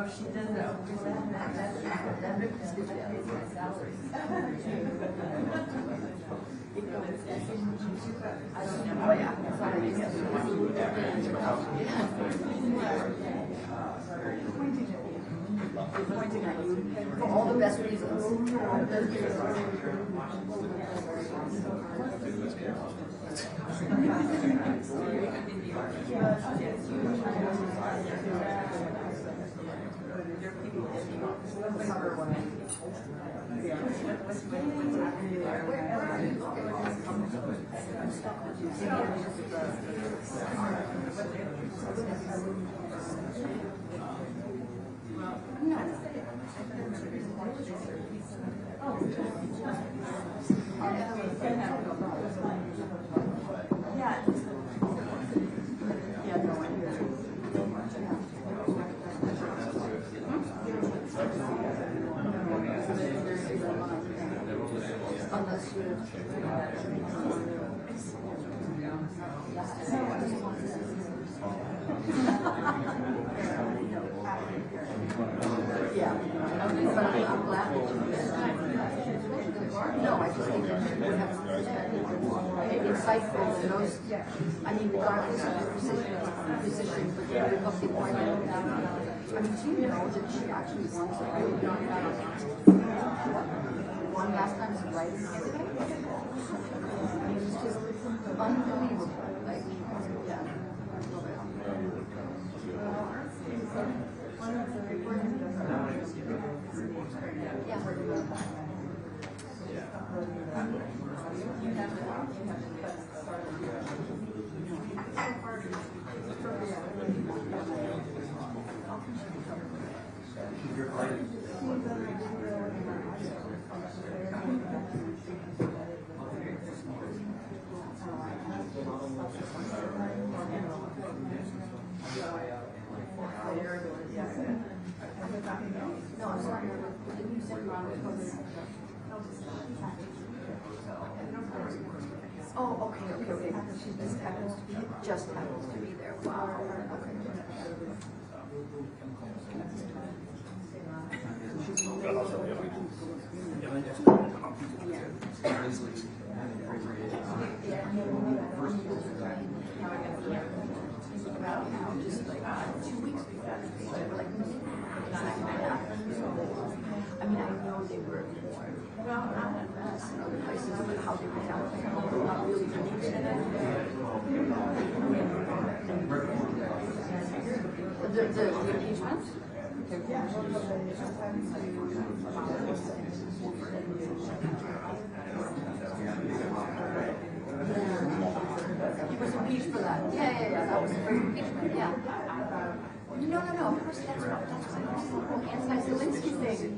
she doesn't know. Oh, yeah. Pointing at you for all the best reasons. No, I just think that we have insightful and those, I mean, regardless of the position for the Republican Party, I mean, do you know that she actually won one last time as a writer candidate? I mean, it's just unbelievable. Like, yeah. No, I'm sorry. Didn't you say oh, okay. She just happens to be there. Wow. Okay. Just like 2 weeks before, they were like, I mean, I know they were more not in other places, but how they were down there, not really the impeachment? He was impeached for that. Yeah. That was for impeachment. Yeah. No. Of course, that's right. That's the whole anti-Zelensky thing.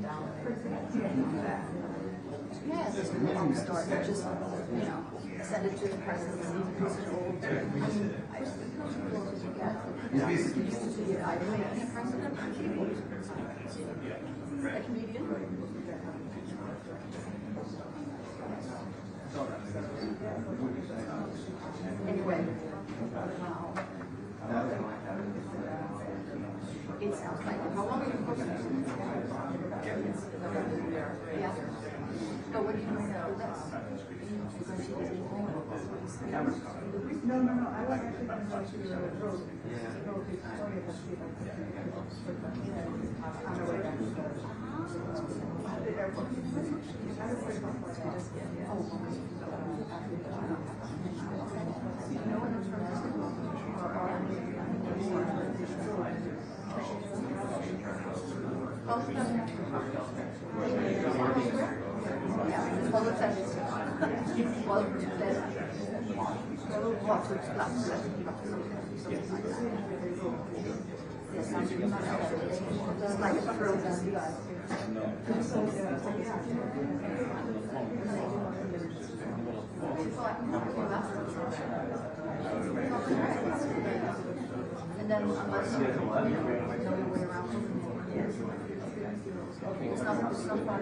Yeah, this is the long story. Just, send it to the president. Who's an old. I president. A comedian. Anyway. It sounds like how long are you supposed to be? Yeah. So what do you do with this? No. I was actually going to go to the road. Just like a thrill. And then unless you know your way around it's not fun.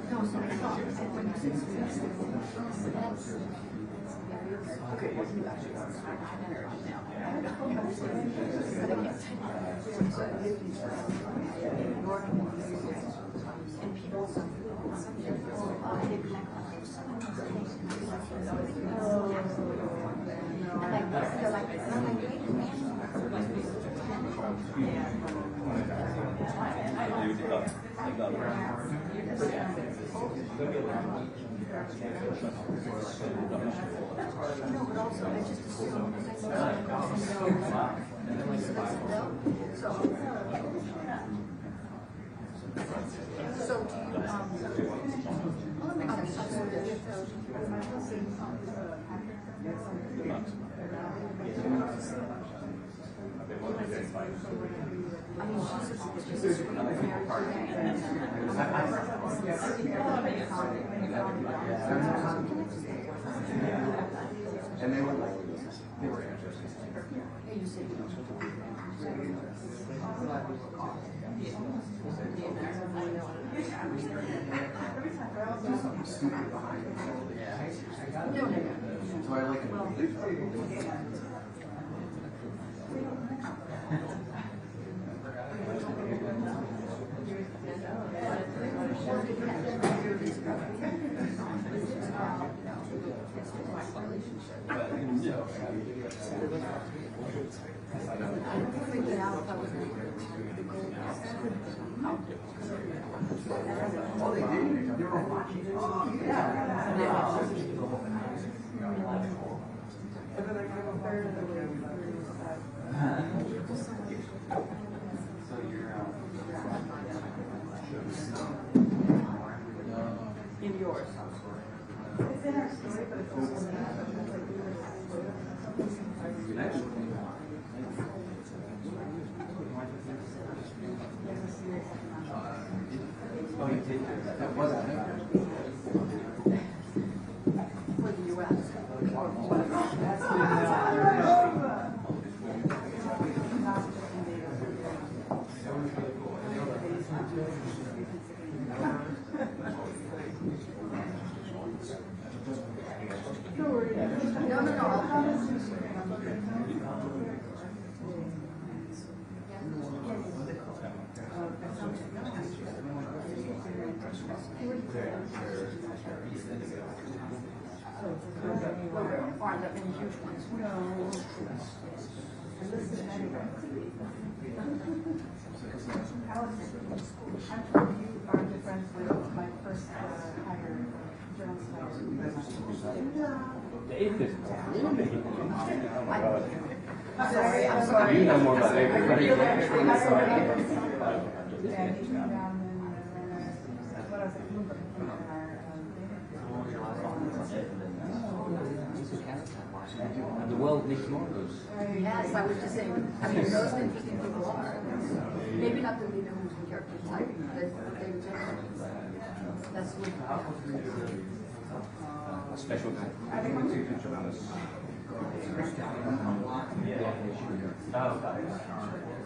No, so it's not. When you say Okay, well, you actually are married now. And people, some no, but also I just assume because I so I mean, and they were like, they were interesting. you said So I like it. Oh, they did? They were watching it? Oh, yeah. in yours. It's in our story, but it's also Oh, you did? That wasn't there. For the U.S. Find up in huge ones. Actually, you are good friends with my first hire, journalist. I'm sorry. You know more about everybody. Yeah, he came down and what else? The world needs more of those. Yes, I was just saying, I mean, those interesting people are. Maybe not the leader who's the character type, but they just, that's what. A special guy. I think it's huge around us.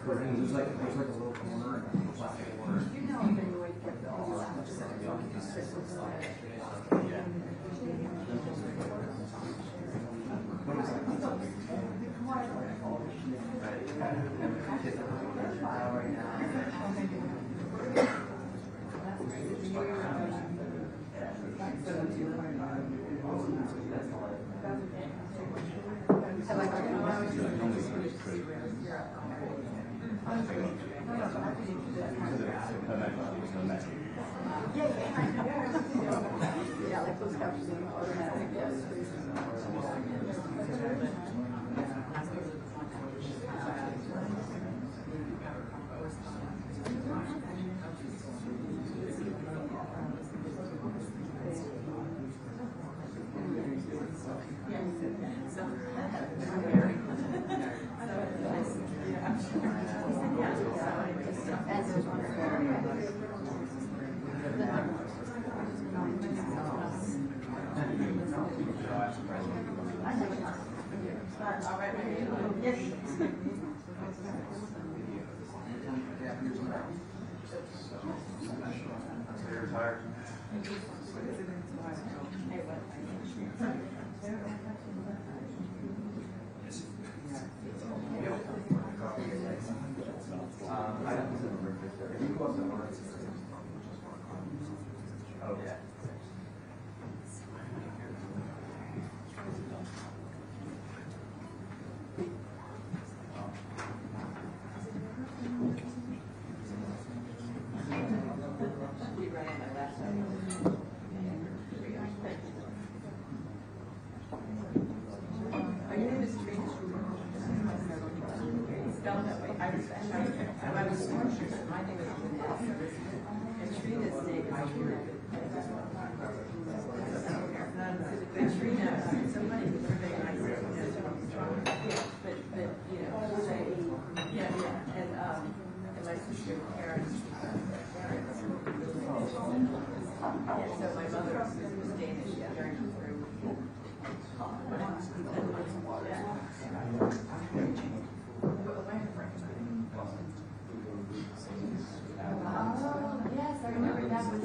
There's like a little corner and a plastic corner. You know, when you wake up, yeah, like those couches in automatic, yes. spelled that way. I was my name is and Trina's name is Trina. But Trina, somebody was very nice to but you know, and my sister Karen's parents. And so my mother was Danish during through. Yes, I remember that was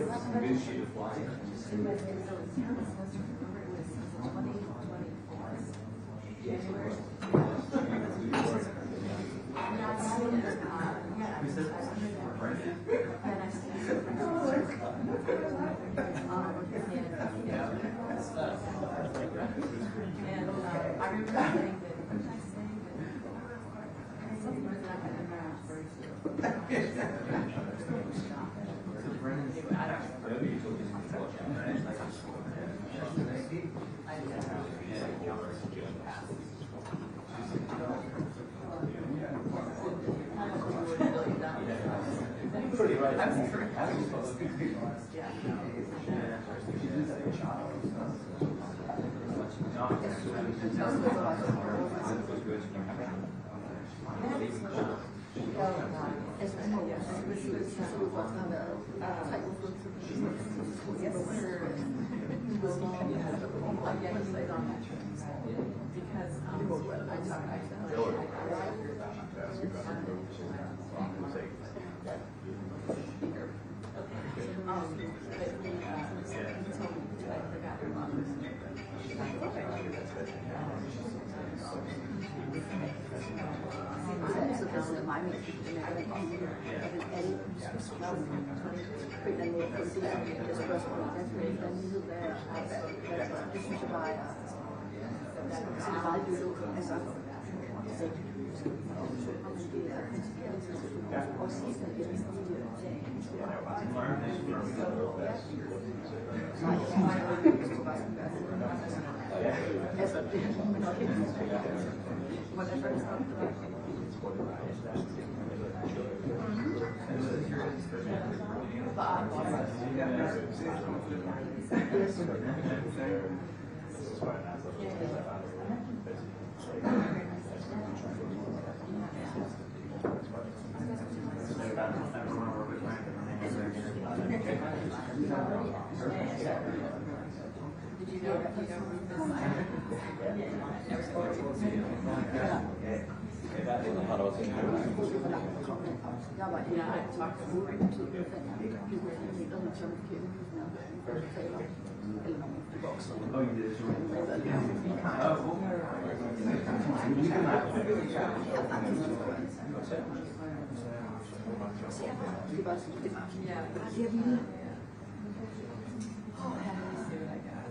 Oh, you did.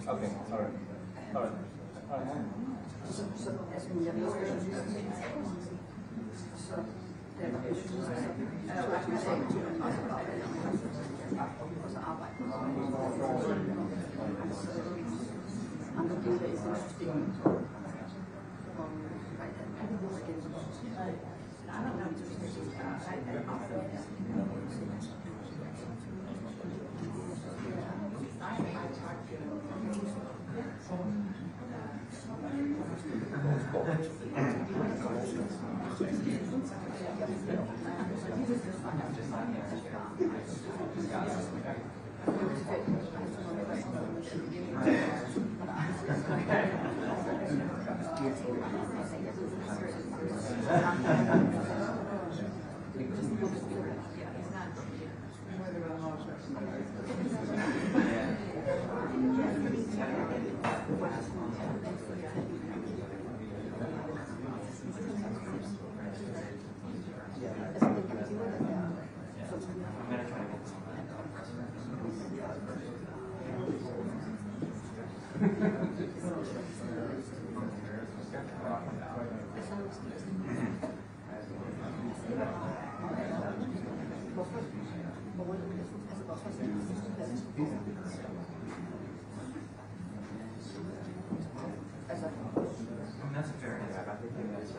Okay, all right. All right. All right. That's a fair answer. I think that's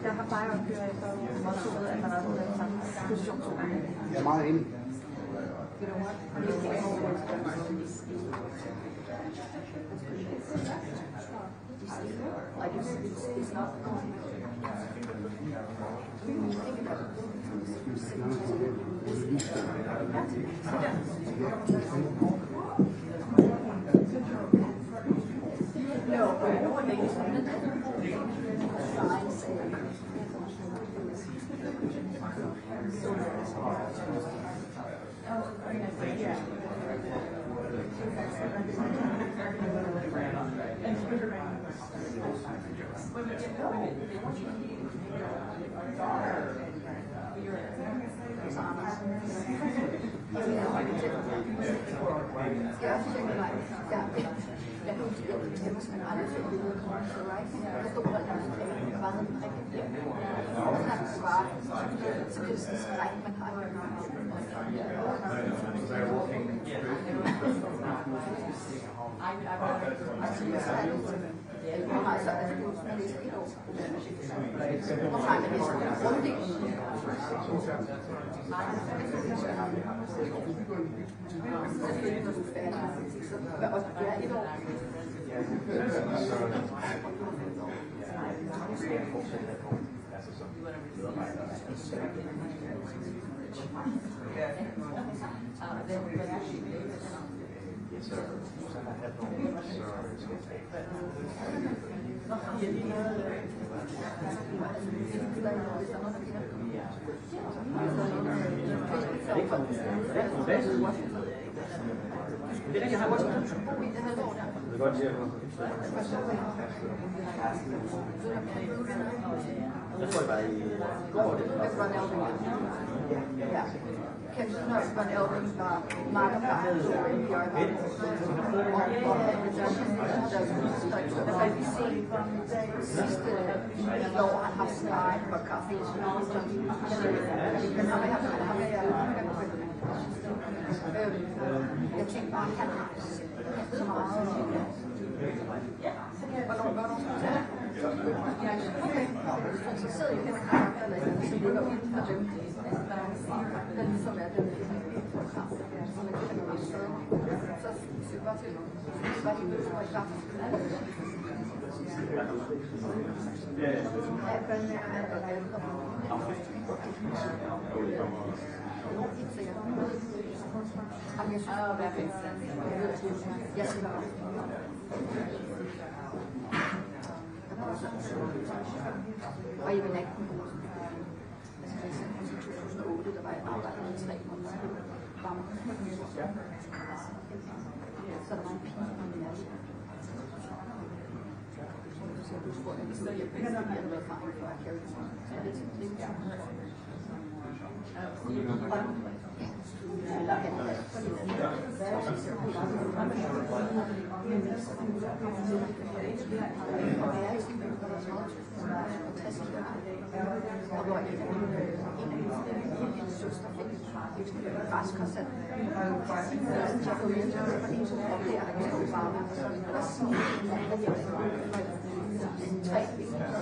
Jeg har bare at køre efter mottoet, at man har fået en samme position. Jeg er meget enig. bare havde den rigtige. Så det er sådan skræk, man har. Det er det, jeg har også. Jeg tror, det var i går. Ja. Kan du nok være ærgerligt, var meget bare så i øjeblikket. Og vi ser sidste år, han har sin egen kaffe. Men han jeg tænkte bare, han har så meget. Hvornår skal jeg? Okay, så sidder jeg her eller så ligger ud for dem. Der ligesom er den program, som er det, der så siger bare til, hvad de vil for i kraft. Jeg siger og jeg vil ikke i 2008, der var jeg arbejdet i 3 måneder. Så der var en pige med min nærmest. Så jeg spurgte, at jeg havde været erfaring for at carry on. Så jeg lidt til det. Søster fik et græskoncert. Jeg kom hjem til fordi så var det her bare der sådan en 3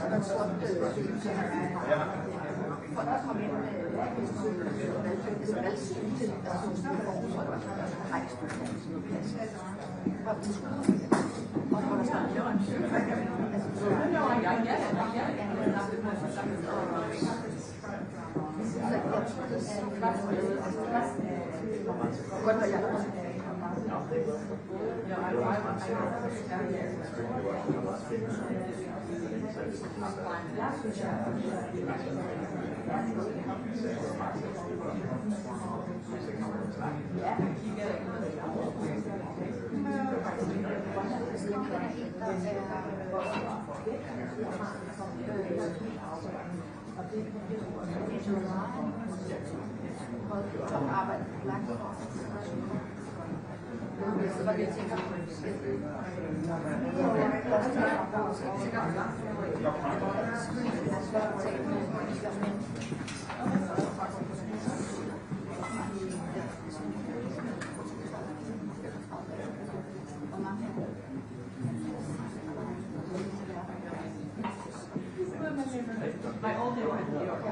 og der stod folk der kom ind med valgsyn til og hvor der startede godt når jeg arbejde langt så var det tænker My old day was in New York.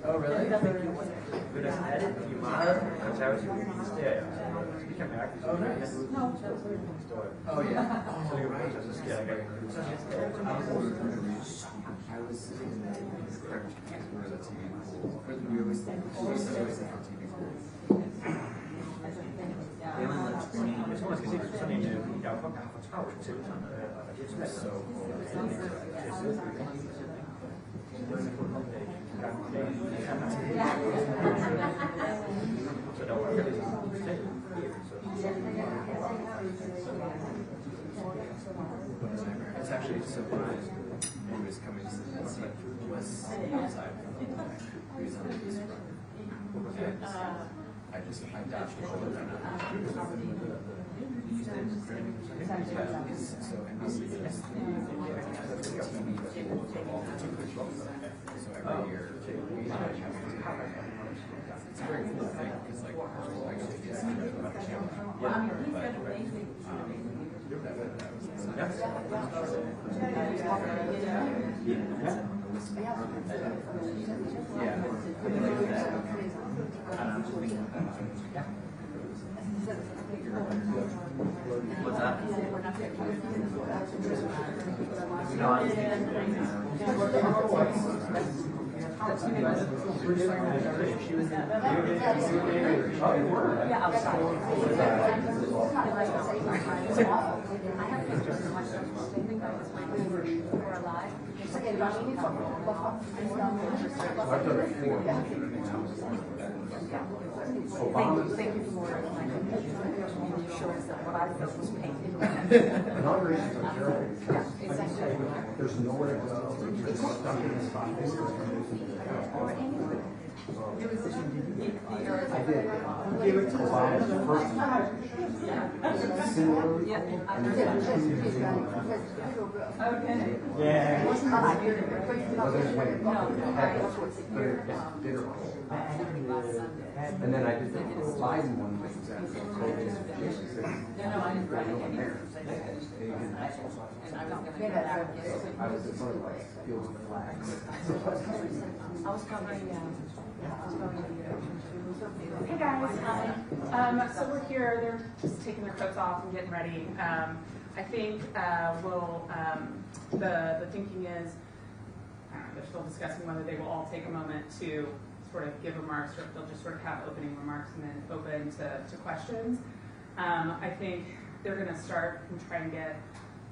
Oh, really? Vil der er det, de er meget konservative ministerier. Vi kan mærke, hvis vi kan historie. Oh, yeah. Så ligger man så sker der ikke I was sitting in the where the TV pool. We always think the TV pool. Jeg tror, man skal se det sådan en, jeg har for travlt til sådan, og det er så It's actually surprised he was coming to see was outside. He was on the east front. I dodged a bullet right now. So NBC is so every year we have it's a very cool thing because like actually gets to the camera. What's that? Thank you for reassurance that what I felt was painted. Inaugurations are terrible. Yeah, exactly. There's nowhere to go. You're just stuck in this spot. It was I did. Obama's first time. Similarly, and Yeah. well, there's way but it's bitter cold. And then I did the Biden one with exactly COVID. She said, no one there. I was in front of like fields of flags. I was covering Hey guys, hi. So we're here. They're just taking their coats off and getting ready. I think the thinking is they're still discussing whether they will all take a moment to sort of give remarks, or if they'll just sort of have opening remarks and then open to questions. I think they're going to start and try and get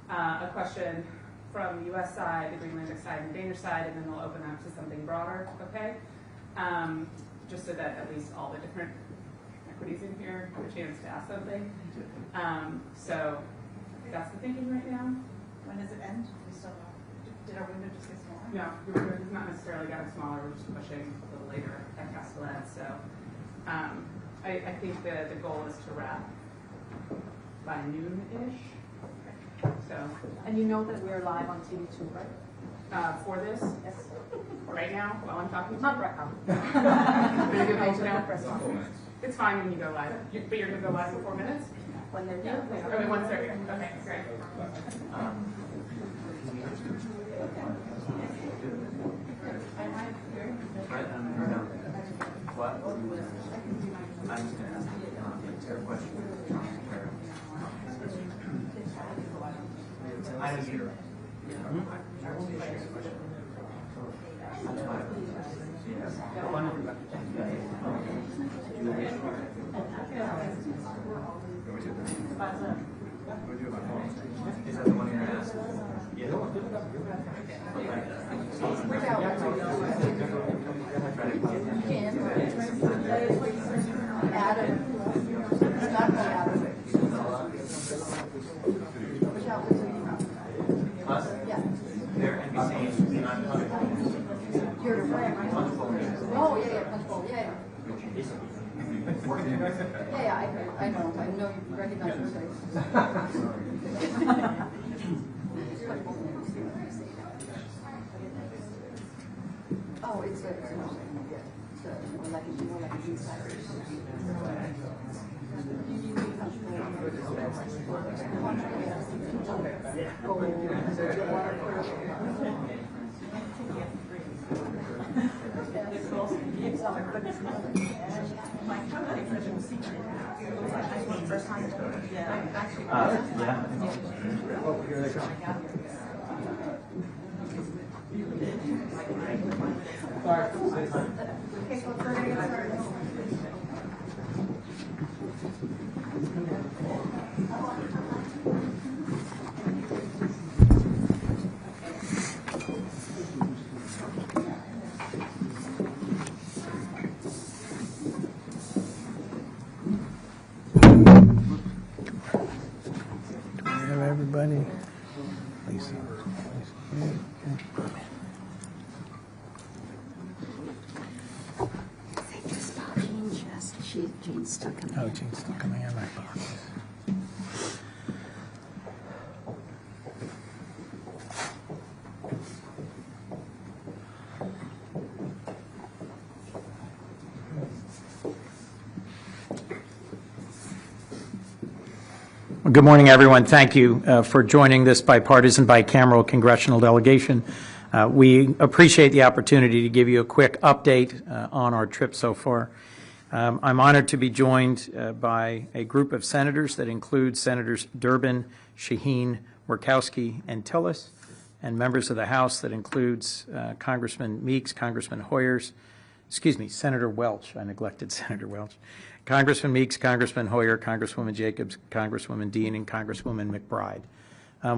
a question from the U.S. side, the Greenlandic side, and the Danish side, and then they'll open up to something broader. Okay. Just so that at least all the different equities in here have a chance to ask something. So that's the thinking right now. When does it end? We still don't. Did our window just get smaller? No, we've not necessarily gotten smaller. We're just pushing a little later at Castellet. So I think the goal is to wrap by noon-ish. So. And you know that we're live on TV too, right? For this? Yes. Right now, while I'm talking to Not you? right now. But you're going to now? Press conference. It's fine when you go live. But you're going to go live in 4 minutes? When they're here. I mean, once they're here. Okay, great. What? I'm just going to ask a question. I don't hear. Is that the one you're going to ask? Yeah. Adam. It's not called Adam. Us? Yeah. They're NBC, not public. You're oh, yeah, punch bowl, yeah. Yeah, I know you recognize your face. Oh, it's more like an insider. Oh, here they come. Everybody. Lisa. Jean's stuck in Oh, Jean's still coming in. My apologies. Well, good morning, everyone. Thank you for joining this bipartisan, bicameral congressional delegation. We appreciate the opportunity to give you a quick update on our trip so far. I'm honored to be joined by a group of senators that includes Senators Durbin, Shaheen, Murkowski, and Tillis, and members of the House that includes Congressman Meeks, Congressman Senator Welch. I neglected Senator Welch. Congressman Meeks, Congressman Hoyer, Congresswoman Jacobs, Congresswoman Dean, and Congresswoman McBride.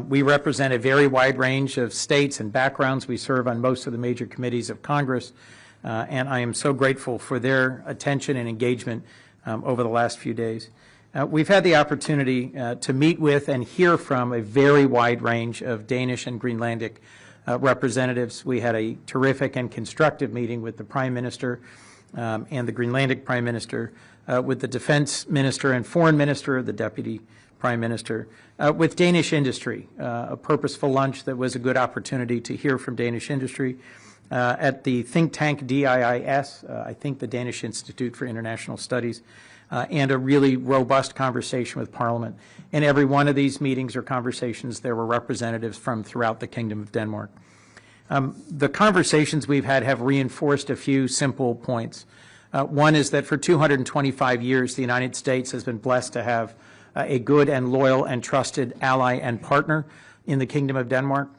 We represent a very wide range of states and backgrounds. We serve on most of the major committees of Congress, and I am so grateful for their attention and engagement over the last few days. We've had the opportunity to meet with and hear from a very wide range of Danish and Greenlandic representatives. We had a terrific and constructive meeting with the Prime Minister and the Greenlandic Prime Minister, with the Defense Minister and Foreign Minister, the Deputy Prime Minister, with Danish industry, a purposeful lunch that was a good opportunity to hear from Danish industry. At the think tank DIIS, I think the Danish Institute for International Studies, and a really robust conversation with Parliament. In every one of these meetings or conversations, there were representatives from throughout the Kingdom of Denmark. The conversations we've had have reinforced a few simple points. One is that for 225 years, the United States has been blessed to have a good and loyal and trusted ally and partner in the Kingdom of Denmark.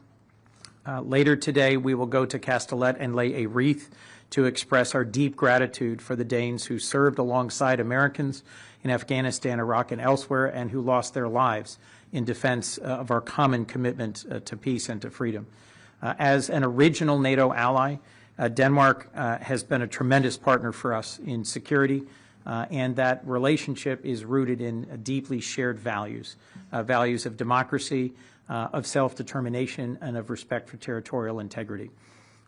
Later today, we will go to Castellet and lay a wreath to express our deep gratitude for the Danes who served alongside Americans in Afghanistan, Iraq, and elsewhere, and who lost their lives in defense of our common commitment to peace and to freedom. As an original NATO ally, Denmark has been a tremendous partner for us in security, and that relationship is rooted in deeply shared values, values of democracy, of self-determination, and of respect for territorial integrity.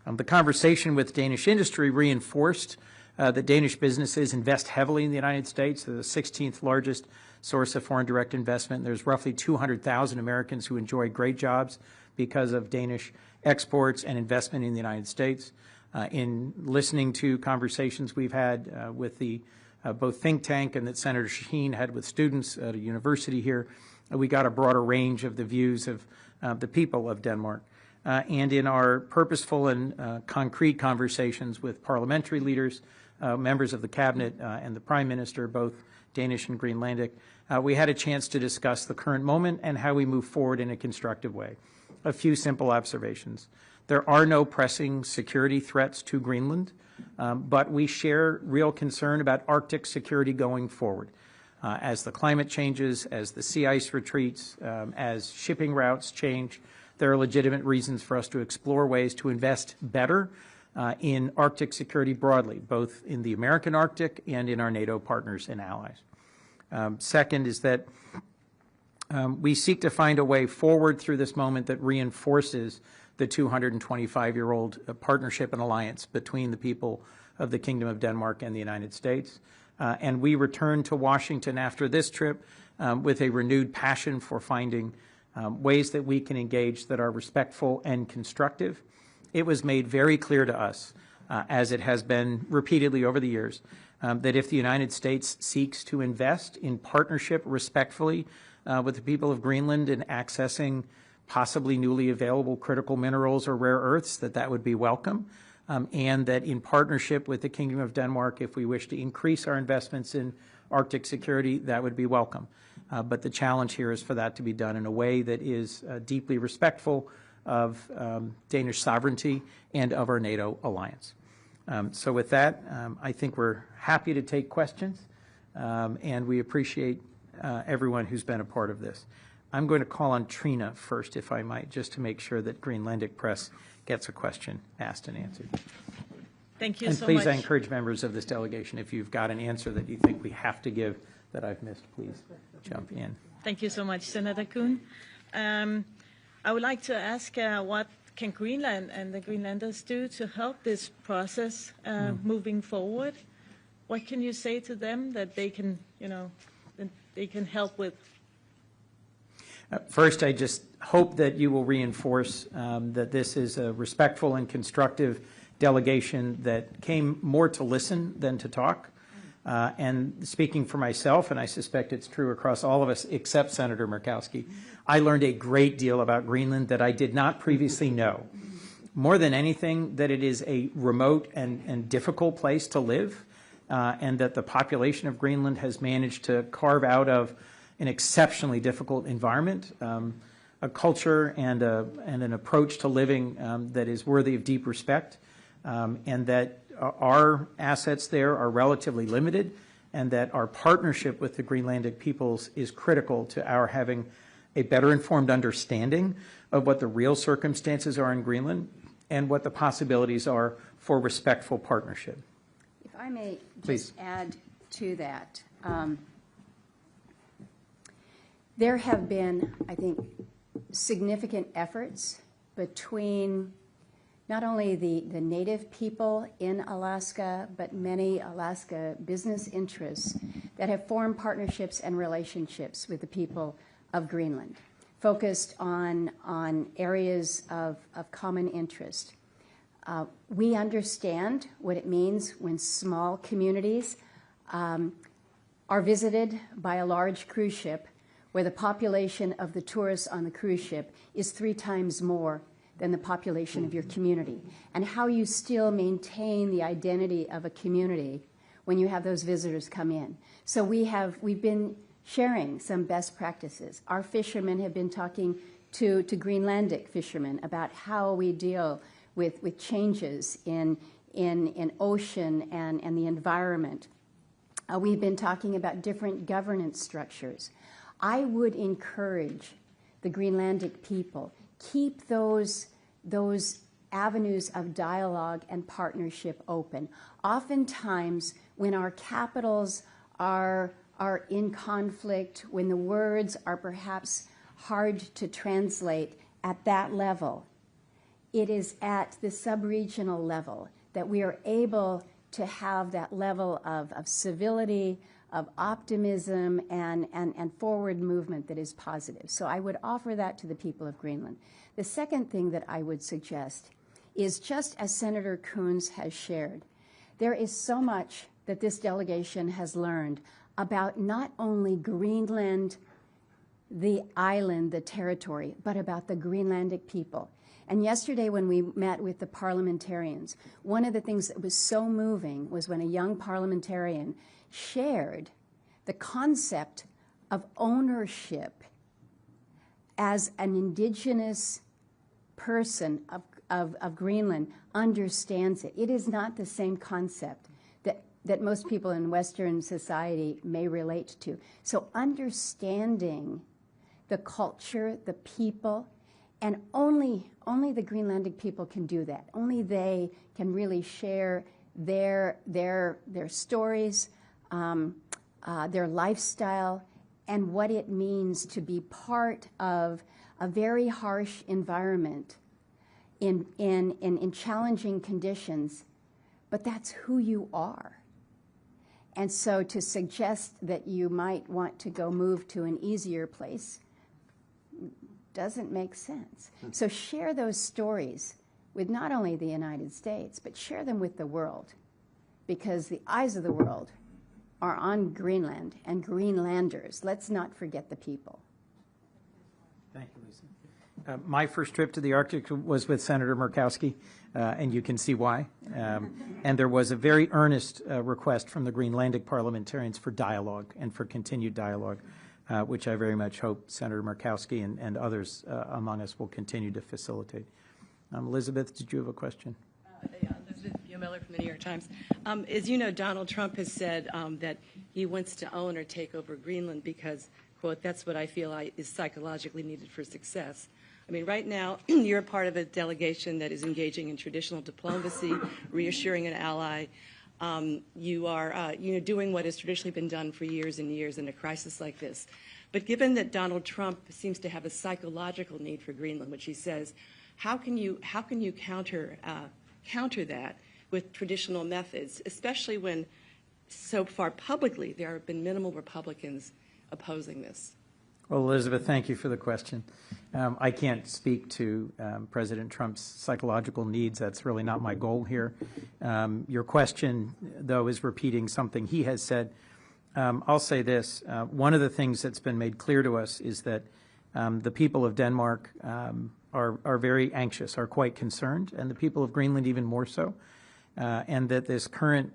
The conversation with Danish industry reinforced that Danish businesses invest heavily in the United States. They're the 16th largest source of foreign direct investment. There's roughly 200,000 Americans who enjoy great jobs because of Danish exports and investment in the United States. In listening to conversations we've had with the both think tank and that Senator Shaheen had with students at a university here, we got a broader range of the views of the people of Denmark. And in our purposeful and concrete conversations with parliamentary leaders, members of the cabinet and the Prime Minister, both Danish and Greenlandic, we had a chance to discuss the current moment and how we move forward in a constructive way. A few simple observations. There are no pressing security threats to Greenland, but we share real concern about Arctic security going forward. As the climate changes, as the sea ice retreats, as shipping routes change, there are legitimate reasons for us to explore ways to invest better in Arctic security broadly, both in the American Arctic and in our NATO partners and allies. Second is that we seek to find a way forward through this moment that reinforces the 225-year-old partnership and alliance between the people of the Kingdom of Denmark and the United States. And we return to Washington after this trip with a renewed passion for finding ways that we can engage that are respectful and constructive. It was made very clear to us, as it has been repeatedly over the years, that if the United States seeks to invest in partnership respectfully with the people of Greenland in accessing possibly newly available critical minerals or rare earths, that would be welcome. and that in partnership with the Kingdom of Denmark, if we wish to increase our investments in Arctic security, that would be welcome. But the challenge here is for that to be done in a way that is deeply respectful of Danish sovereignty and of our NATO alliance. So with that, I think we're happy to take questions, and we appreciate everyone who's been a part of this. I'm going to call on Trina first, if I might, just to make sure that Greenlandic Press gets a question asked and answered. Thank you and so please, much. I encourage members of this delegation, if you've got an answer that you think we have to give that I've missed, please jump in. Thank you so much, Senator Coon. I would like to ask what can Greenland and the Greenlanders do to help this process moving forward? What can you say to them that they can, that they can help with? First, I just hope that you will reinforce that this is a respectful and constructive delegation that came more to listen than to talk. And speaking for myself, and I suspect it's true across all of us except Senator Murkowski, I learned a great deal about Greenland that I did not previously know. More than anything, that it is a remote and difficult place to live, and that the population of Greenland has managed to carve out of an exceptionally difficult environment, a culture and an approach to living that is worthy of deep respect, and that our assets there are relatively limited, and that our partnership with the Greenlandic peoples is critical to our having a better informed understanding of what the real circumstances are in Greenland and what the possibilities are for respectful partnership. If I may Please. just add to that, there have been, I think, significant efforts between not only the native people in Alaska, but many Alaska business interests that have formed partnerships and relationships with the people of Greenland, focused on areas of common interest. We understand what it means when small communities are visited by a large cruise ship where the population of the tourists on the cruise ship is 3 times more than the population of your community, and how you still maintain the identity of a community when you have those visitors come in. So we've been sharing some best practices. Our fishermen have been talking to Greenlandic fishermen about how we deal with changes in ocean and the environment. We've been talking about different governance structures. I would encourage the Greenlandic people, keep those avenues of dialogue and partnership open. Oftentimes, when our capitals are in conflict, when the words are perhaps hard to translate at that level, it is at the sub-regional level that we are able to have that level of civility, of optimism, and forward movement that is positive. So I would offer that to the people of Greenland. The second thing that I would suggest is, just as Senator Coons has shared, there is so much that this delegation has learned about not only Greenland, the island, the territory, but about the Greenlandic people. And yesterday when we met with the parliamentarians, one of the things that was so moving was when a young parliamentarian shared the concept of ownership as an indigenous person of Greenland understands it. It is not the same concept that most people in Western society may relate to. So understanding the culture, the people, and only the Greenlandic people can do that. Only they can really share their stories, their lifestyle, and what it means to be part of a very harsh environment in challenging conditions, but that's who you are. And so to suggest that you might want to go move to an easier place doesn't make sense. So share those stories with not only the United States, but share them with the world, because the eyes of the world are on Greenland and Greenlanders. Let's not forget the people. Thank you, Lisa. My first trip to the Arctic was with Senator Murkowski. and you can see why. And there was a very earnest request from the Greenlandic parliamentarians for dialogue and for continued dialogue, which I very much hope Senator Murkowski and others among us will continue to facilitate. Elizabeth, did you have a question? Yeah, Elizabeth Miller from the New York Times. As you know, Donald Trump has said that he wants to own or take over Greenland because, quote, that's what I feel is psychologically needed for success. I mean, right now, you're a part of a delegation that is engaging in traditional diplomacy, reassuring an ally. You are doing what has traditionally been done for years and years in a crisis like this. But given that Donald Trump seems to have a psychological need for Greenland, which he says, how can you counter that with traditional methods, especially when so far publicly there have been minimal Republicans opposing this? Well, Elizabeth, thank you for the question. I can't speak to President Trump's psychological needs. That's really not my goal here. Your question, though, is repeating something he has said. I'll say this. One of the things that's been made clear to us is that the people of Denmark are very anxious, are quite concerned, and the people of Greenland even more so, and that this current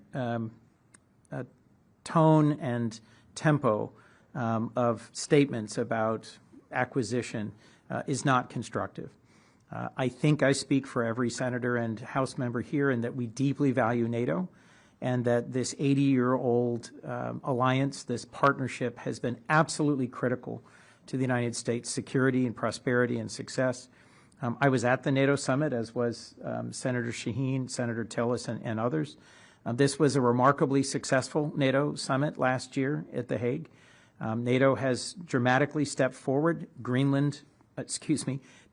tone and tempo of statements about acquisition is not constructive. I think I speak for every senator and House member here in that we deeply value NATO, and that this 80-year-old alliance, this partnership, has been absolutely critical to the United States' security and prosperity and success. I was at the NATO summit, as was Senator Shaheen, Senator Tillis, and others. This was a remarkably successful NATO summit last year at The Hague. NATO has dramatically stepped forward.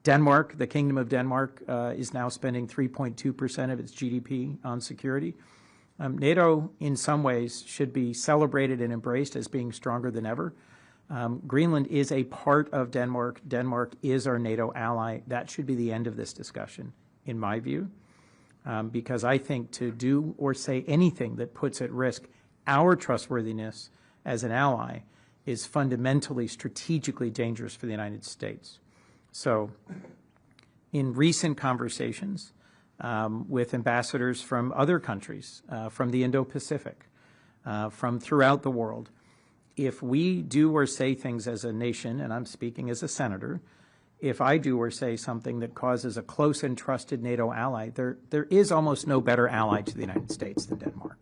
Denmark, the Kingdom of Denmark, is now spending 3.2% of its GDP on security. NATO, in some ways, should be celebrated and embraced as being stronger than ever. Greenland is a part of Denmark. Denmark is our NATO ally. That should be the end of this discussion, in my view, because I think to do or say anything that puts at risk our trustworthiness as an ally is fundamentally strategically dangerous for the United States. So in recent conversations with ambassadors from other countries, from the Indo-Pacific, from throughout the world, if we do or say things as a nation, and I'm speaking as a senator, if I do or say something that causes a close and trusted NATO ally, there is almost no better ally to the United States than Denmark.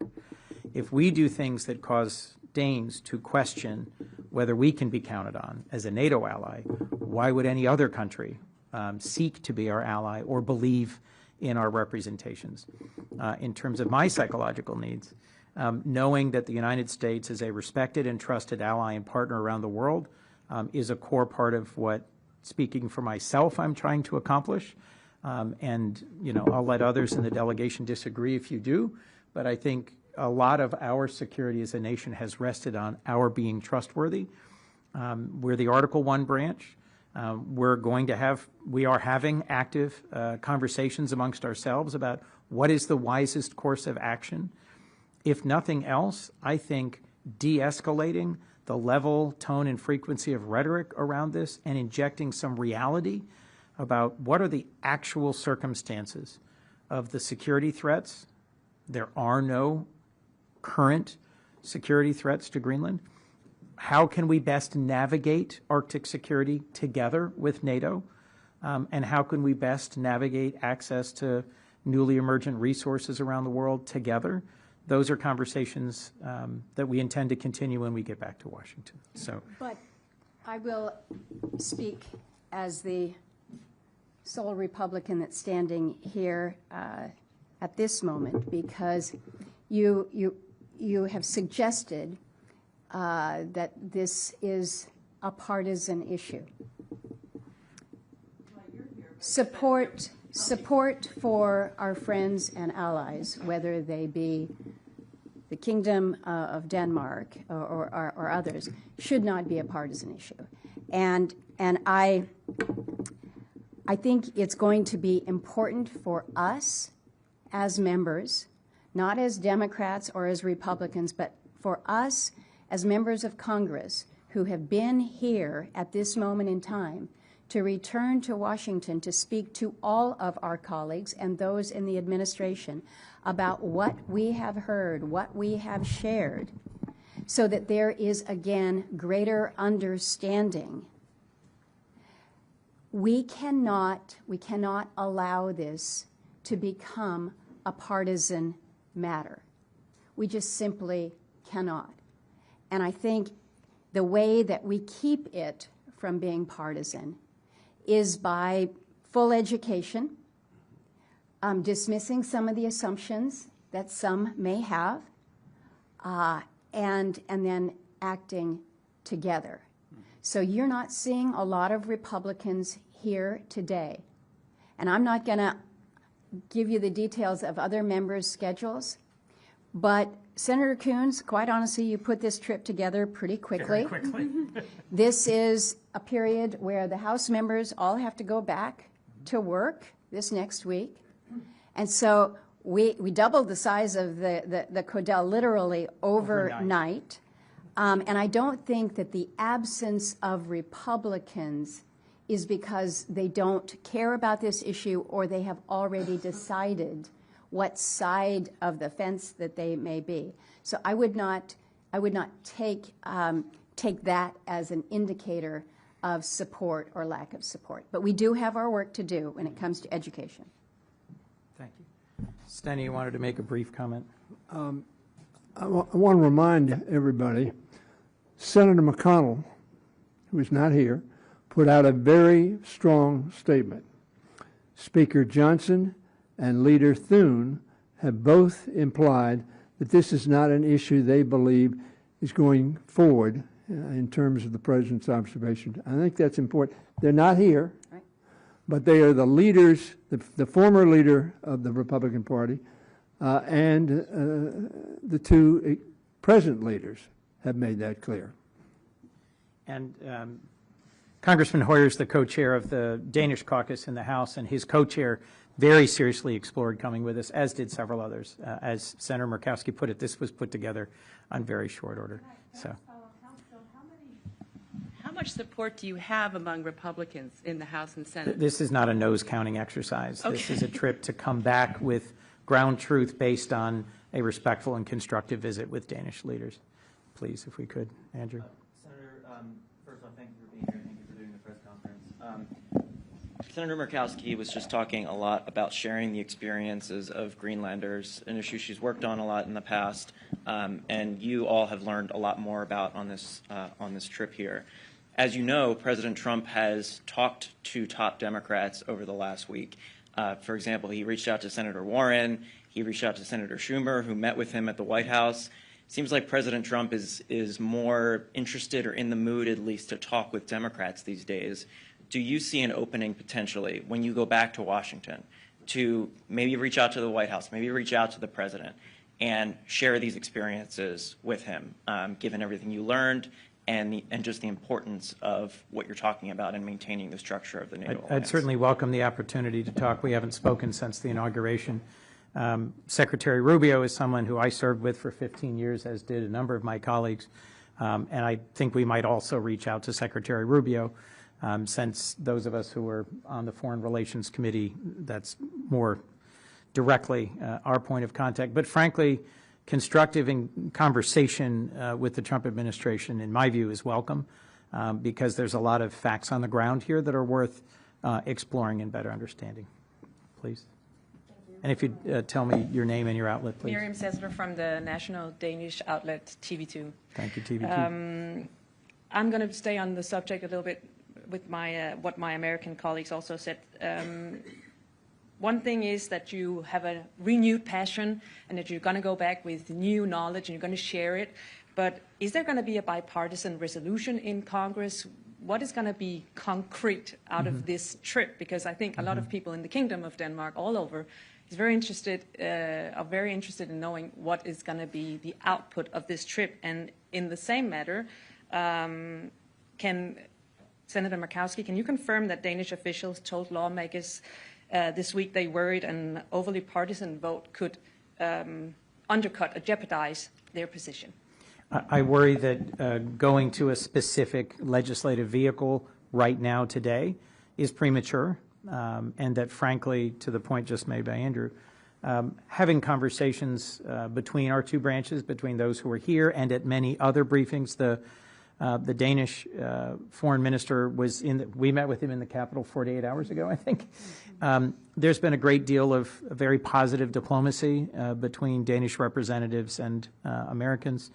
If we do things that cause Danes to question whether we can be counted on as a NATO ally, why would any other country seek to be our ally or believe in our representations? In terms of my psychological needs, knowing that the United States is a respected and trusted ally and partner around the world is a core part of what, speaking for myself, I'm trying to accomplish. And, I'll let others in the delegation disagree if you do, but I think a lot of our security as a nation has rested on our being trustworthy. We're the Article I branch. We are having active conversations amongst ourselves about what is the wisest course of action. If nothing else, I think de-escalating the level, tone, and frequency of rhetoric around this and injecting some reality about what are the actual circumstances of the security threats. There are no current security threats to Greenland. How can we best navigate Arctic security together with NATO? And how can we best navigate access to newly emergent resources around the world together? Those are conversations that we intend to continue when we get back to Washington. But I will speak as the sole Republican that's standing here at this moment, because you have suggested that this is a partisan issue. Support for our friends and allies, whether they be the Kingdom of Denmark or others, should not be a partisan issue. And I think it's going to be important for us as members, not as Democrats or as Republicans, but for us as members of Congress who have been here at this moment in time to return to Washington to speak to all of our colleagues and those in the administration about what we have heard, what we have shared, so that there is, again, greater understanding. We cannot allow this to become a partisan matter. We just simply cannot. And I think the way that we keep it from being partisan is by full education, dismissing some of the assumptions that some may have, and then acting together. So you're not seeing a lot of Republicans here today. And I'm not going to give you the details of other members' schedules, but Senator Coons, quite honestly, you put this trip together pretty quickly. Very quickly. This is a period where the House members all have to go back to work this next week. And so we doubled the size of the Codel literally overnight. And I don't think that the absence of Republicans is because they don't care about this issue or they have already decided what side of the fence that they may be. So I would not take that as an indicator of support or lack of support. But we do have our work to do when it comes to education. Thank you. Steny, you wanted to make a brief comment? I want to remind everybody, Senator McConnell, who is not here, put out a very strong statement. Speaker Johnson and Leader Thom have both implied that this is not an issue they believe is going forward in terms of the President's observation. I think that's important. They're not here, right, but they are the leaders, the former leader of the Republican Party and the two present leaders have made that clear. And Congressman Hoyer is the co-chair of the Danish caucus in the House, and his co-chair very seriously explored coming with us, as did several others. As Senator Murkowski put it, this was put together on very short order. So, How much support do you have among Republicans in the House and Senate? this is not a nose-counting exercise. Okay. This is a trip to come back with ground truth based on a respectful and constructive visit with Danish leaders. Please, if we could, Andrew. Senator, first of all, thank you for being here. Thank you for doing the press conference. Senator Murkowski was just talking a lot about sharing the experiences of Greenlanders, an issue she's worked on a lot in the past, and you all have learned a lot more about on this trip here. As you know, President Trump has talked to top Democrats over the last week. For example, he reached out to Senator Warren. He reached out to Senator Schumer, who met with him at the White House. Seems like President Trump is more interested or in the mood, at least, to talk with Democrats these days. Do you see an opening potentially when you go back to Washington to maybe reach out to the White House, maybe reach out to the president and share these experiences with him, given everything you learned and just the importance of what you're talking about in maintaining the structure of the NATO alliance? I'd certainly welcome the opportunity to talk. We haven't spoken since the inauguration. Secretary Rubio is someone who I served with for 15 years, as did a number of my colleagues. And I think we might also reach out to Secretary Rubio, since those of us who were on the Foreign Relations Committee, that's more directly our point of contact. But frankly, constructive conversation with the Trump administration, in my view, is welcome because there's a lot of facts on the ground here that are worth exploring and better understanding. Please. And if you'd tell me your name and your outlet, please. Miriam Sessler from the national Danish outlet TV2. Thank you, TV2. I'm going to stay on the subject a little bit with my what my American colleagues also said. One thing is that you have a renewed passion and that you're going to go back with new knowledge and you're going to share it. But is there going to be a bipartisan resolution in Congress? What is going to be concrete out of this trip? Because I think a lot of people in the Kingdom of Denmark, all over, are very interested in knowing what is going to be the output of this trip. And in the same matter, can Senator Murkowski, can you confirm that Danish officials told lawmakers this week they worried an overly partisan vote could undercut or jeopardize their position? I worry that going to a specific legislative vehicle right now today is premature, and that frankly, to the point just made by Andrew, having conversations between our two branches, between those who are here and at many other briefings, the Danish foreign minister was we met with him in the Capitol 48 hours ago, I think. There's been a great deal of very positive diplomacy between Danish representatives and Americans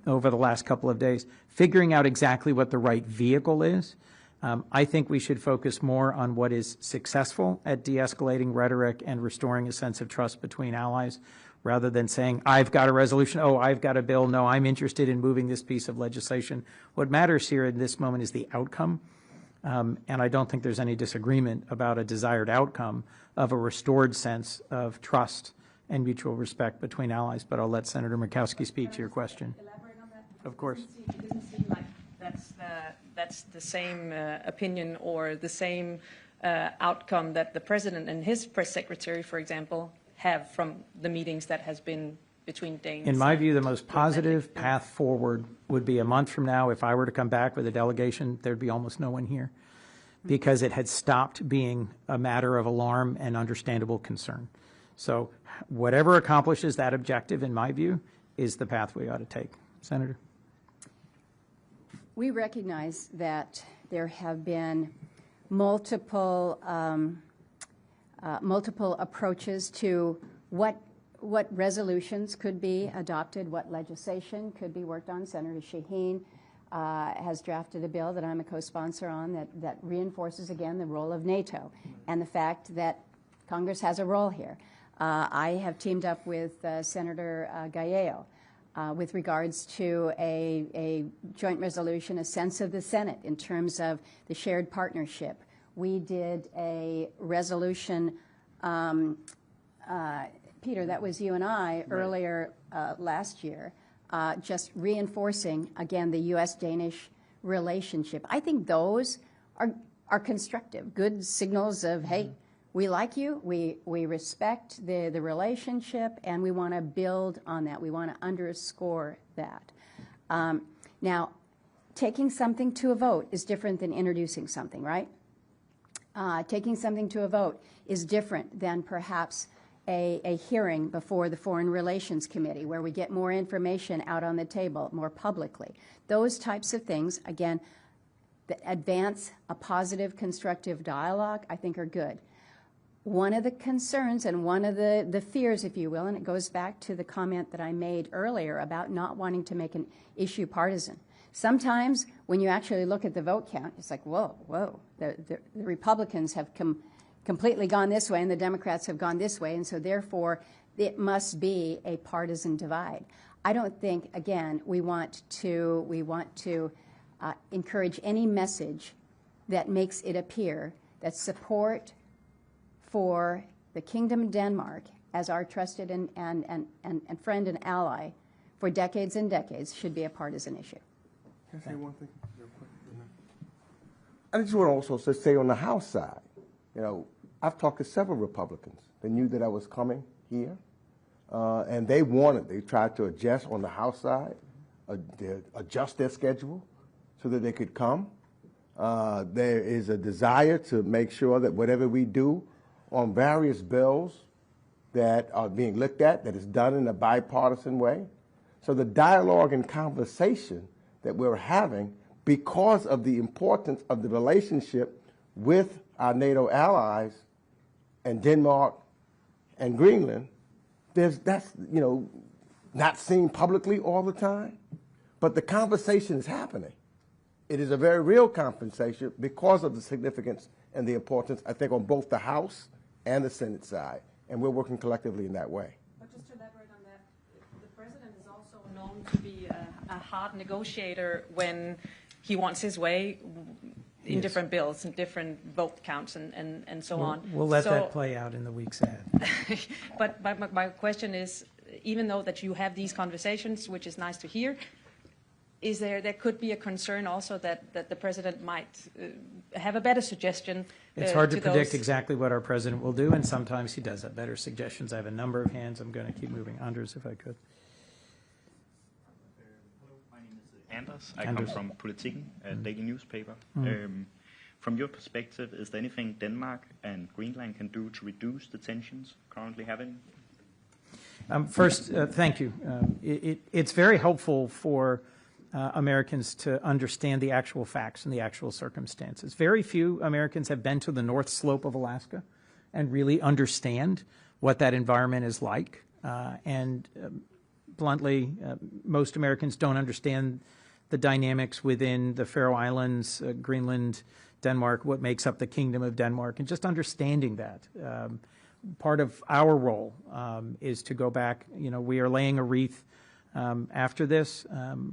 over the last couple of days. Figuring out exactly what the right vehicle is, I think we should focus more on what is successful at de-escalating rhetoric and restoring a sense of trust between allies, rather than saying, I've got a resolution, oh, I've got a bill, no, I'm interested in moving this piece of legislation. What matters here in this moment is the outcome, and I don't think there's any disagreement about a desired outcome of a restored sense of trust and mutual respect between allies, but I'll let Senator Murkowski speak to your question. Elaborate on that? Of course. It doesn't seem like that's the same opinion or the same outcome that the president and his press secretary, for example, have from the meetings that has been between Danes. In my view, the most positive path forward would be a month from now. If I were to come back with a delegation, there'd be almost no one here, because it had stopped being a matter of alarm and understandable concern. So whatever accomplishes that objective, in my view, is the path we ought to take. Senator? We recognize that there have been multiple approaches to what resolutions could be adopted, what legislation could be worked on. Senator Shaheen has drafted a bill that I'm a co-sponsor on that reinforces again the role of NATO and the fact that Congress has a role here. I have teamed up with Senator Gallego with regards to a joint resolution, a sense of the Senate in terms of the shared partnership. We did a resolution, Peter, that was you and I earlier last year, just reinforcing, again, the U.S.-Danish relationship. I think those are constructive, good signals of, hey, we like you, we respect the relationship, and we want to build on that. We want to underscore that. Now, taking something to a vote is different than introducing something, right? Taking something to a vote is different than perhaps a hearing before the Foreign Relations Committee where we get more information out on the table more publicly. Those types of things, again, that advance a positive, constructive dialogue, I think are good. One of the concerns and one of the fears, if you will, and it goes back to the comment that I made earlier about not wanting to make an issue partisan. Sometimes when you actually look at the vote count, it's like, whoa, the Republicans have completely gone this way and the Democrats have gone this way, and so therefore it must be a partisan divide. I don't think, again, we want to encourage any message that makes it appear that support for the Kingdom of Denmark as our trusted and friend and ally for decades and decades should be a partisan issue. Can I say one thing real quick? I just want to also say on the House side, you know, I've talked to several Republicans. They knew that I was coming here, and they tried to adjust on the House side, adjust their schedule so that they could come. There is a desire to make sure that whatever we do on various bills that are being looked at, that is done in a bipartisan way. So the dialogue and conversation that we're having, because of the importance of the relationship with our NATO allies and Denmark and Greenland, that's not seen publicly all the time, but the conversation is happening. It is a very real conversation because of the significance and the importance, I think, on both the House and the Senate side, and we're working collectively in that way. But just to elaborate on that, the president is also known to be a hard negotiator when he wants his way in different bills and different vote counts and so on. We'll let that play out in the weeks ahead. But my question is, even though that you have these conversations, which is nice to hear, there could be a concern also that the president might have a better suggestion. It's hard to predict exactly what our president will do, and sometimes he does have better suggestions. I have a number of hands. I'm going to keep moving. Anders, if I could. Hello, my name is Anders. I come from Politiken, a daily newspaper. From your perspective, is there anything Denmark and Greenland can do to reduce the tensions currently having? First, thank you. It's very helpful for Americans to understand the actual facts and the actual circumstances. Very few Americans have been to the North Slope of Alaska and really understand what that environment is like. Bluntly, most Americans don't understand the dynamics within the Faroe Islands, Greenland, Denmark, what makes up the Kingdom of Denmark, and just understanding that. Part of our role is to go back. We are laying a wreath after this.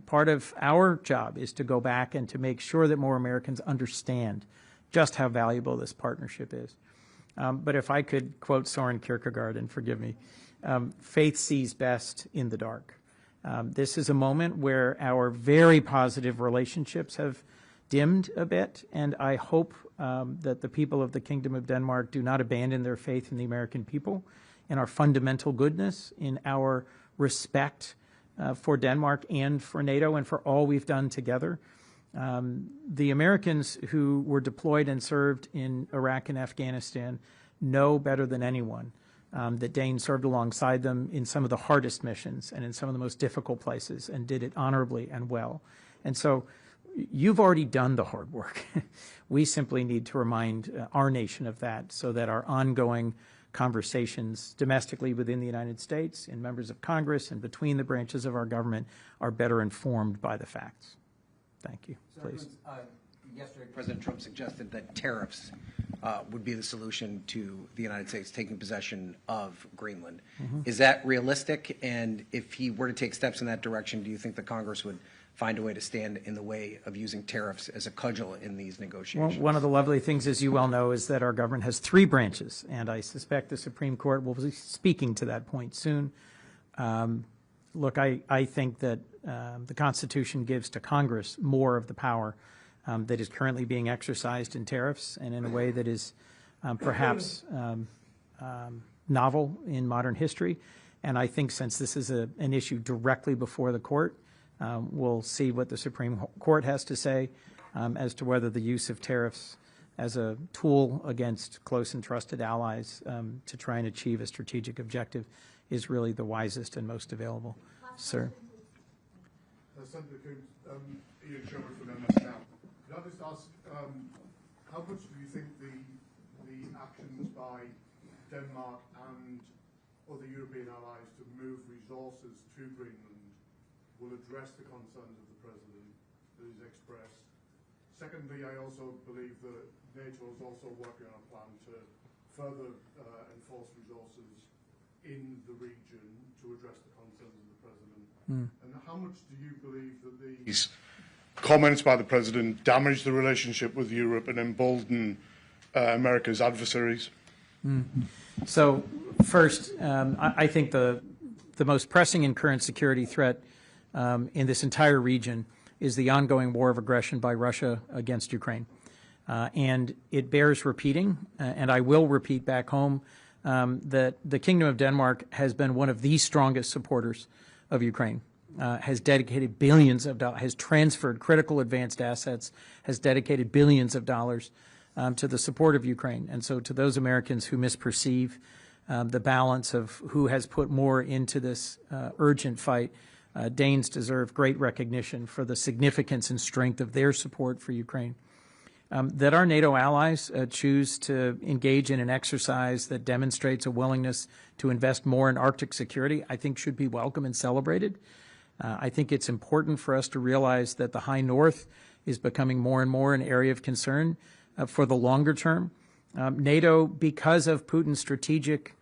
Part of our job is to go back and to make sure that more Americans understand just how valuable this partnership is. But if I could quote Soren Kierkegaard, and forgive me, faith sees best in the dark. This is a moment where our very positive relationships have dimmed a bit, and I hope that the people of the Kingdom of Denmark do not abandon their faith in the American people, in our fundamental goodness, in our respect for Denmark and for NATO and for all we've done together. The Americans who were deployed and served in Iraq and Afghanistan know better than anyone that Dane served alongside them in some of the hardest missions and in some of the most difficult places and did it honorably and well. And so you've already done the hard work. We simply need to remind our nation of that so that our ongoing conversations domestically within the United States, in members of Congress, and between the branches of our government are better informed by the facts. Thank you. Please. Yesterday, President Trump suggested that tariffs would be the solution to the United States taking possession of Greenland. Is that realistic? And if he were to take steps in that direction, do you think the Congress would find a way to stand in the way of using tariffs as a cudgel in these negotiations? Well, one of the lovely things, as you well know, is that our government has 3 branches, and I suspect the Supreme Court will be speaking to that point soon. Look, I think that the Constitution gives to Congress more of the power that is currently being exercised in tariffs, and in a way that is perhaps novel in modern history. And I think since this is an issue directly before the court, we'll see what the Supreme Court has to say as to whether the use of tariffs as a tool against close and trusted allies to try and achieve a strategic objective is really the wisest and most available. Sir. Senator Coons, Ian Sherman from MS Now. Could I just ask, how much do you think the actions by Denmark and other European allies to move resources to Greenland will address the concerns of the President that is expressed? Secondly, I also believe that NATO is also working on a plan to further enforce resources in the region to address the concerns of the President. And how much do you believe that these comments by the President damage the relationship with Europe and embolden America's adversaries? So first, I think the most pressing and current security threat in this entire region is the ongoing war of aggression by Russia against Ukraine. And it bears repeating, and I will repeat back home, that the Kingdom of Denmark has been one of the strongest supporters of Ukraine, has dedicated billions of dollars, has transferred critical advanced assets, has dedicated billions of dollars to the support of Ukraine. And so to those Americans who misperceive the balance of who has put more into this urgent fight, Danes deserve great recognition for the significance and strength of their support for Ukraine. That our NATO allies choose to engage in an exercise that demonstrates a willingness to invest more in Arctic security, I think should be welcome and celebrated. I think it's important for us to realize that the High North is becoming more and more an area of concern for the longer term. NATO, because of Putin's strategic,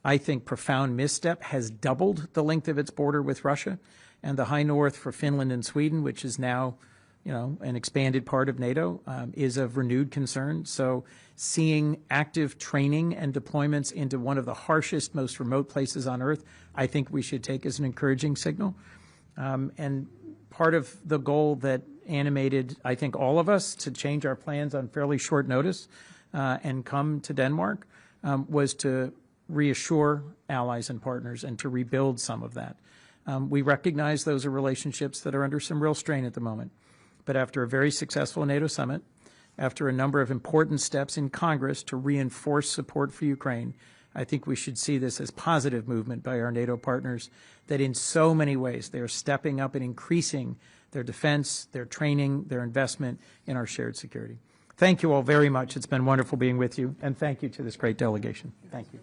I think, profound misstep, has doubled the length of its border with Russia. And the High North for Finland and Sweden, which is now, an expanded part of NATO, is of renewed concern. So seeing active training and deployments into one of the harshest, most remote places on Earth, I think we should take as an encouraging signal. And part of the goal that animated, I think, all of us to change our plans on fairly short notice and come to Denmark was to reassure allies and partners and to rebuild some of that. We recognize those are relationships that are under some real strain at the moment. But after a very successful NATO summit, after a number of important steps in Congress to reinforce support for Ukraine, I think we should see this as positive movement by our NATO partners, that in so many ways they are stepping up and increasing their defense, their training, their investment in our shared security. Thank you all very much. It's been wonderful being with you, and thank you to this great delegation. Thank you.